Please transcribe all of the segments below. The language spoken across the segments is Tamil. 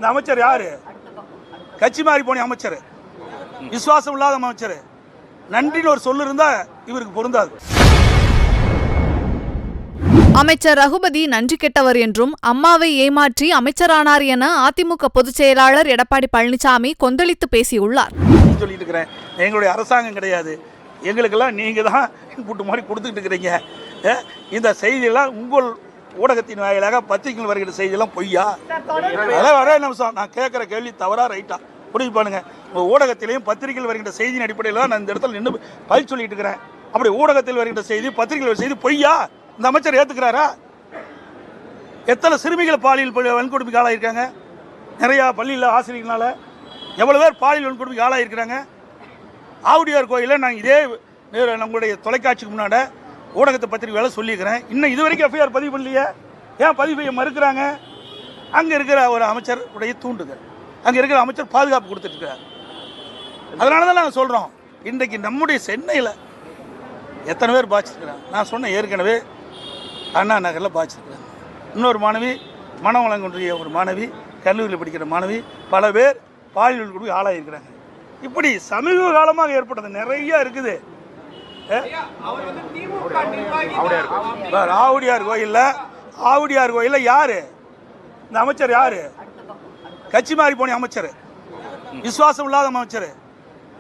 இந்த அமைச்சர் யாரு? கட்சி மாறி போன அமைச்சர், விசுவாசம் இல்லாத அமைச்சர். நன்றின்னு ஒரு சொல்லு இருந்தா இவருக்கு பொருந்தாது. அமைச்சர் ரகுபதி நன்றி கெட்டவர் என்றும் அம்மாவை ஏமாற்றி அமைச்சரானார் என அதிமுக பொதுச் செயலாளர் எடப்பாடி பழனிசாமி கொந்தளித்து பேசியுள்ளார். சொல்லிட்டு இருக்கிறேன், எங்களுடைய அரசாங்கம் கிடையாது, எங்களுக்கெல்லாம் நீங்க தான் கூட்டு மாதிரி கொடுத்துக்கிட்டு இருக்கிறீங்க. இந்த செய்தியெல்லாம் உங்கள் ஊடகத்தின் வாயிலாக பத்திரிகைகள் வருகிற செய்தியெல்லாம் பொய்யா? அதான் ஒரே நிமிஷம், நான் கேட்குற கேள்வி தவறா ரைட்டா முடிவு பண்ணுங்க. உங்கள் ஊடகத்திலையும் பத்திரிகைகள் வருகின்ற செய்தியின் அடிப்படையில் தான் நான் இந்த இடத்துல நின்று பதில் சொல்லிட்டு இருக்கிறேன். அப்படி ஊடகத்தில் வருகின்ற செய்தி, பத்திரிகைகள் செய்தி பொய்யா? இந்த அமைச்சர் ஏற்றுக்கிறாரா? எத்தனை சிறுமிகள் பாலியல் வன்கொடுமைக்கு ஆளாயிருக்காங்க? நிறையா பள்ளியில் ஆசிரியர்களால் எவ்வளோ பேர் பாலியல் வன்கொடுமைக்கு ஆளாயிருக்கிறாங்க? ஆவுடையார் கோயிலில் நான் இதே நம்மளுடைய தொலைக்காட்சிக்கு முன்னாடி ஊடகத்தை பத்திரிகை வேலை சொல்லியிருக்கிறேன். இன்னும் இது வரைக்கும் எஃப்ஐஆர் பதிவு பண்ணலையே. ஏன் பதிவு செய்ய மறுக்கிறாங்க? அங்கே இருக்கிற ஒரு அமைச்சர் உடைய தூண்டுதல், அங்கே இருக்கிற அமைச்சர் பாதுகாப்பு கொடுத்துட்ருக்கார். அதனால தான் நாங்கள் சொல்கிறோம், இன்றைக்கு நம்முடைய சென்னையில் எத்தனை பேர் பாதிச்சிருக்கிறாங்க. நான் சொன்ன ஏற்கனவே அண்ணா நகரில் பாதிச்சிருக்கிறாங்க. இன்னொரு மாணவி, மனவளங்குன்றிய ஒரு மாணவி, கல்லூரியில் படிக்கிற மாணவி, பல பேர் பாலியல் கொடுக்க ஆளாயிருக்கிறாங்க. இப்படி சமீப காலமாக ஏற்பட்டது நிறைய இருக்குது. ஆவுடையார் கோயிலில் யாரு? இந்த அமைச்சர் யாரு? கட்சி மாறி போன அமைச்சர், விசுவாசம் இல்லாத அமைச்சர்.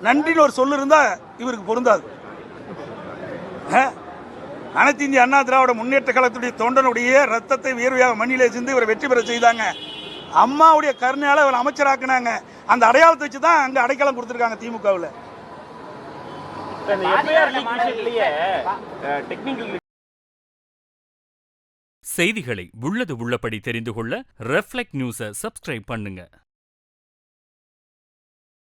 நன்றின்னு ஒரு சொல்லு இருந்தா இவருக்கு பொருந்தாது. அனைத்து இந்திய அண்ணா திராவிட முன்னேற்ற கழகத்துடைய தொண்டனுடைய ரத்தத்தை வியர்வையாக மண்ணிலே சிந்து இவரை வெற்றி பெற செய்தாங்க. அம்மாவுடைய கருணையால் இவர் அமைச்சராக்குனாங்க. அந்த அடையாளத்தை வச்சு தான் அங்கே அடைக்கலம் கொடுத்துருக்காங்க திமுகவில். செய்திகளை உள்ளது உள்ளபடி தெரிந்து கொள்ள ரெஃப்ளெக்ட் நியூஸை சப்ஸ்கிரைப் பண்ணுங்க.